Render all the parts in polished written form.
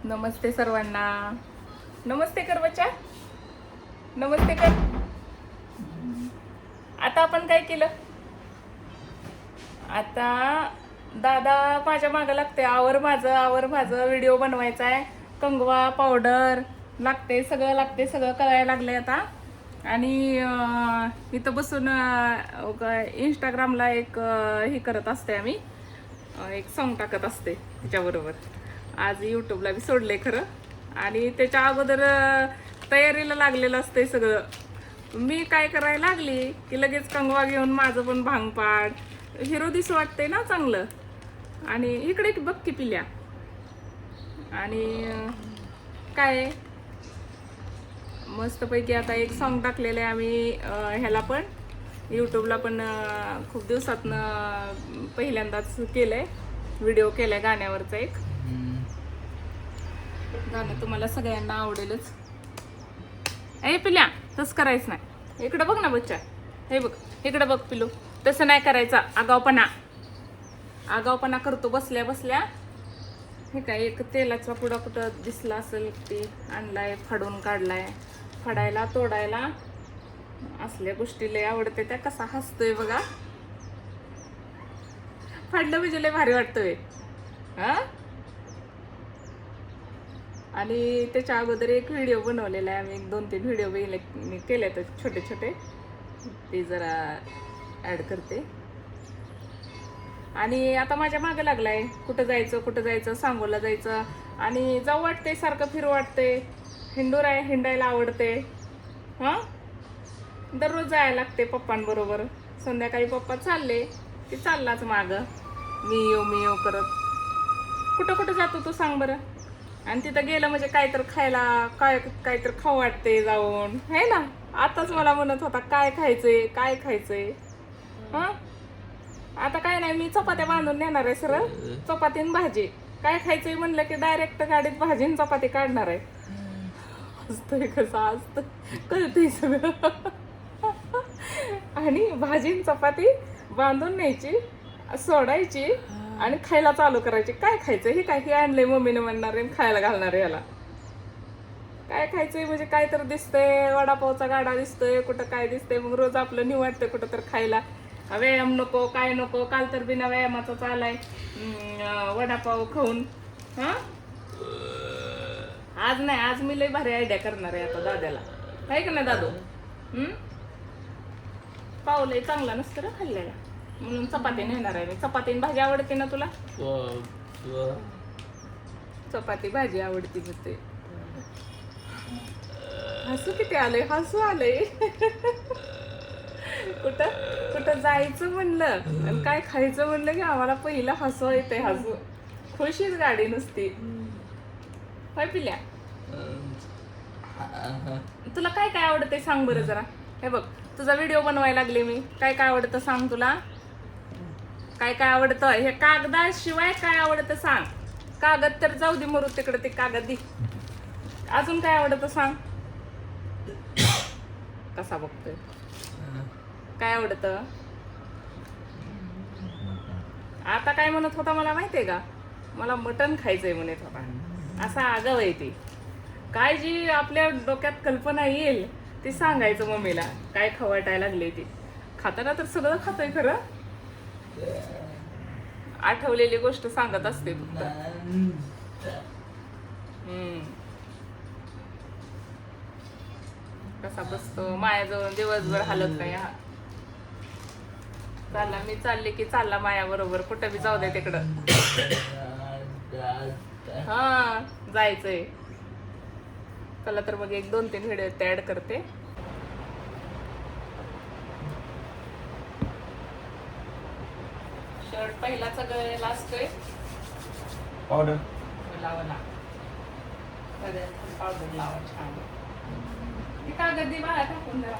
नमस्ते सर्वांना. नमस्ते कर बच्चा, नमस्ते कर. आता आपण काय केलं? आता दादा माझ्या मागं लागते, आवर माझं व्हिडिओ बनवायचा आहे. कंगवा पावडर लागते, सगळं लागते, सगळं करायला लागले आता. आणि इथं बसून इंस्टाग्रामला एक हे करत असते आम्ही, एक सॉंग टाकत असते त्याच्याबरोबर. आज यूट्यूबला बी सोडलंय खरं. आणि त्याच्या अगोदर तयारीला लागलेलं असते सगळं. मी काय करायला लागली की लगेच कंगवा घेऊन माझं पण भांगपाड हिरो दिसू वाटतंय ना चांगलं. आणि इकडे बघ की पिल्या. आणि काय मस्तपैकी आता एक सॉंग टाकलेलं आहे आम्ही ह्याला पण, यूट्यूबला पण. खूप दिवसातनं पहिल्यांदाच केलंय, व्हिडिओ केलाय गाण्यावरचा एक गाणं. तुम्हाला सगळ्यांना आवडेलच. ए पिल्या, तसं करायचं नाही. इकडं बघ ना बच्चा, हे बघ इकडं बघ पिलू. तसं नाही करायचं, आगावपणा करतो बसल्या बसल्या. हे काय एक तेलाचा पुडा कुठं दिसला असेल ते आणलाय, फाडून काढलाय. फाडायला तोडायला असल्या गोष्टी लय आवडते त्या. कसा हसतोय बघा. फाडलं म्हणजे लय भारी वाटतोय हा. आणि त्याच्या अगोदर एक व्हिडिओ बनवलेला आहे आम्ही, 2-3 व्हिडिओ मी केले तर छोटे छोटे, ते जरा ॲड करते. आणि आता माझ्या मागं लागलाय, कुठं जायचं सांगोला जायचं. आणि जाऊ वाटते, सारखं फिरू वाटते, हिंडायला आवडते हां. दररोज जायला लागते पप्पांबरोबर. संध्याकाळी पप्पा चालले की चाललाच मागं, मी येऊ करत. कुठं कुठं जातो तू सांग बरं? आणि तिथं गेलं म्हणजे काहीतरी खायला, काहीतरी खाऊ वाटते जाऊन, है ना. आताच मला म्हणत होता काय खायचंय हा. आता काय नाही, मी चपात्या बांधून नेणार आहे सरळ, चपाती आणि भाजी. काय खायचंय म्हणलं की डायरेक्ट गाडीत भाजी आणि चपाती काढणार आहे. असतंय कसं असतं, कळतंय सगळं. आणि भाजी आणि चपाती बांधून न्यायची, सोडायची आणि खायला चालू करायची. काय खायचं हे, काय हे आणलंय मम्मीने म्हणणार आहे, खायला घालणार आहे याला. काय खायचंय म्हणजे काय तर दिसतंय, वडापावचा गाडा दिसतोय, कुठं काय दिसतंय. मग रोज आपलं निवाडतंय कुठं तर खायला. व्यायाम नको, काय नको. काल तर बिना व्यायामाचा चालाय वडापाव खाऊन हा. आज नाही, आज मी लय भारी आयडिया करणार आहे आता दाद्याला, आहे का नाही दादू? पावलंय चांगला नसतं ना खाल्लेला, म्हणून चपाती नेणार आहे मी. चपाती भाजी आवडते ना तुला? चपाती भाजी आवडते म्हणते. हसू किती आलंय, हसू आलंय. कुठं जायचं म्हणलं आणि काय खायचं म्हणलं की आम्हाला पहिलं हसू येते. हसू खुशीच गाडी नुसती. होय पिल्या, तुला काय काय आवडते सांग बरं जरा. हे बघ, तुझा व्हिडिओ बनवायला लागले मी. काय काय आवडतं सांग तुला? काय काय आवडतं? हे कागदाशिवाय काय आवडतं सांग? कागद तर जाऊ दे, मरू तिकडे, ते कागद दे. अजून काय आवडतं सांग? कसा बघतोय? काय आवडतं? आता काय म्हणत होता मला माहितीये का? मला मटण खायचंय म्हणत होता. असा आगाव आहे ते. काय जी आपल्या डोक्यात कल्पना येईल ते सांगायचं मम्मीला. काय खवटायला लागले ते. खाताना तर सगळं खातोय खरं, आठवलेली गोष्ट सांगत असते फक्त. कसा बसतो मायाजवळ, दिवसभर हालत नाही हा. चालला, मी चालले की चालला माया बरोबर, कुठं बी जाऊ दे तिकडं. हा जायचंय. चला तर मग 1-2-3 व्हिडिओ ऍड करते. शर्ट पहिला सगळं असतोय पावडर लावा, पावडर लावा छान. ती कागद दे बाहेर टाकून जरा,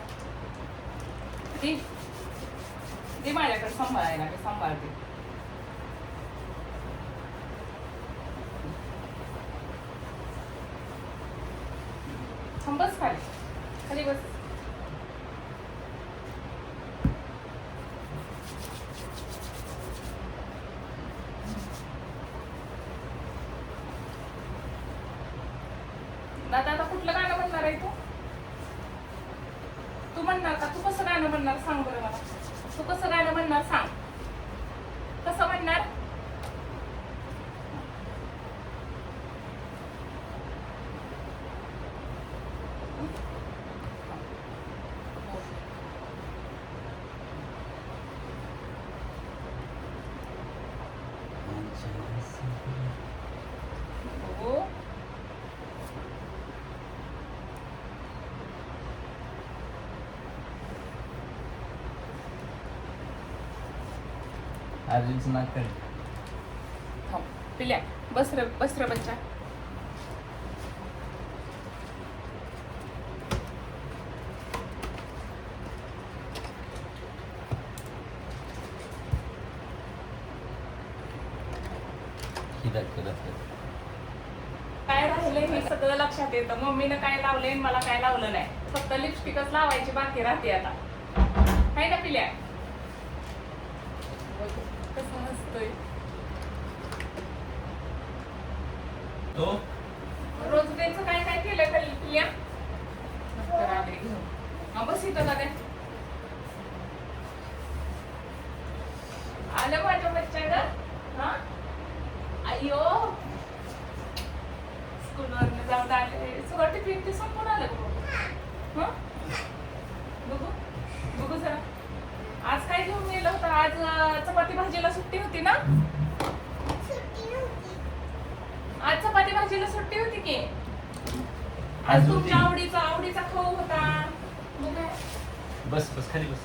ती माझ्याकडे सांभाळायला, मी सांभाळते. बस खाली बस. दादा आता कुठलं गाणं म्हणणार आहे तू म्हणणार का? तू कसं गाणं म्हणणार सांग बरं मला. तू कसं गाणं म्हणणार सांग. कसं म्हणणार? हो. अर्जुनचं नाक काढ. थांब. पिल्या बस रे बच्चा. काय राहिलंय हे सगळं लक्षात येतं. मम्मीनं काय लावलंय आणि मला काय लावलं नाही. फक्त लिपस्टिकच लावायची बाकी राहते आता. आहे ना पिल्या? कसं हसतोय. तो रोजडेचं काय काय केलं खाली पिल्या? बस इथं का ते आलं माझ्या बच्चा हा. अय्यो स्कूलवरनं जाऊन आले. सगळं टिफिन ते संपून आलं का? बघू जरा. आज काय घेऊन गेलं होतं? आज चपाती भाजीला सुट्टी होती ना? आज चपाती भाजीला सुट्टी होती की? आज तुमच्या आवडीचा खाऊ होता. बस खाली बस.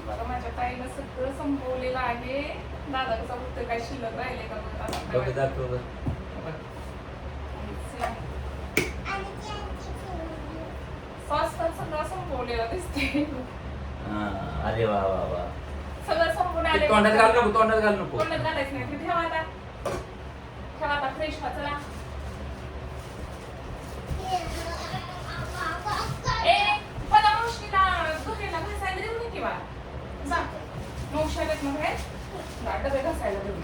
बघा माझ्या ताईनं सगळं संपवलेलं आहे. दादा कसा बघतोय काय शिल्लक राहिले का बघ. दाखव. सॉस तर सगळं संपवलेला दिसते. अरे वा वा वा. सगळं संपून आले. तोंडात घाल नको. तोंडात घालायचं नाही. ते ठेवा आता फ्रेश व्हा. चला मला मावशीला धुरेला घासायला देऊ नये किंवा मावशी आलेत मग डबे घासायला देऊ.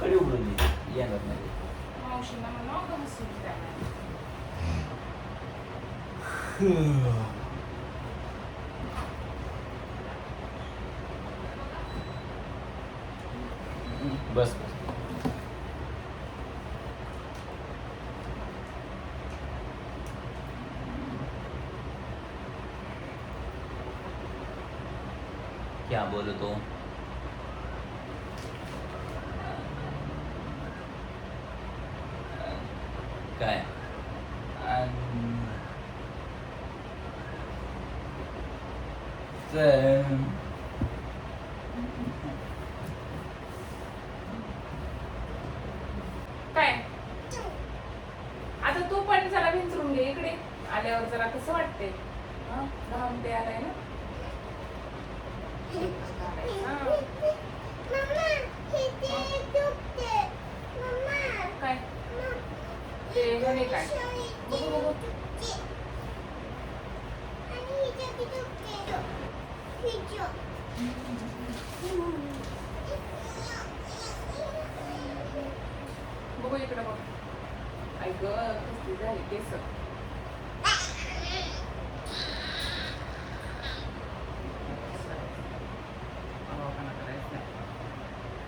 कडे उघडून येणार नाही. मावशीला म्हणा घासून द्या. बस. क्या बोलो तो? काय? काय आता तू पण जरा विंचरून घे इकडे. आल्यावर जरा कसं वाटते? घाम ते आलाय ना. काय ते हे काय बघू इकडे बघ. ऐक कसली झाली केस.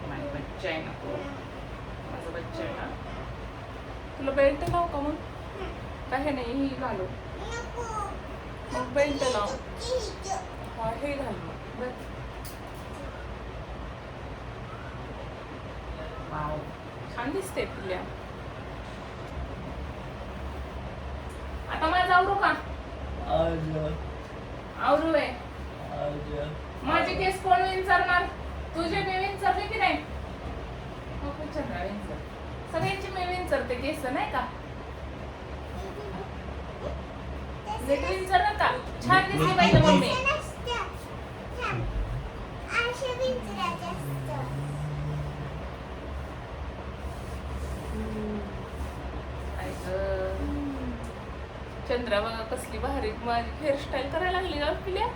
माझी बच्चा आहे नको. माझा बच्चा आहे ना. तुला बेल्ट लाव का मग? काही नाही ही घालू. मग बेल्ट लाव. हा हे घाल मग. वाव छान दिसते पिल्या. आता माझं आवरू का? आवरू आहे. माझे केस कोण विंचरणार? तुझे मी विंचरले की नाही? चंद्रा विंचर. सगळ्यांची मी विंचरते केस नाही का? विंचर का? छान दिसली पाहिजे मम्मी. चंद्रा बघा कसली भारी माझी हेअरस्टाईल करायला लागली का पिल्या.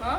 हा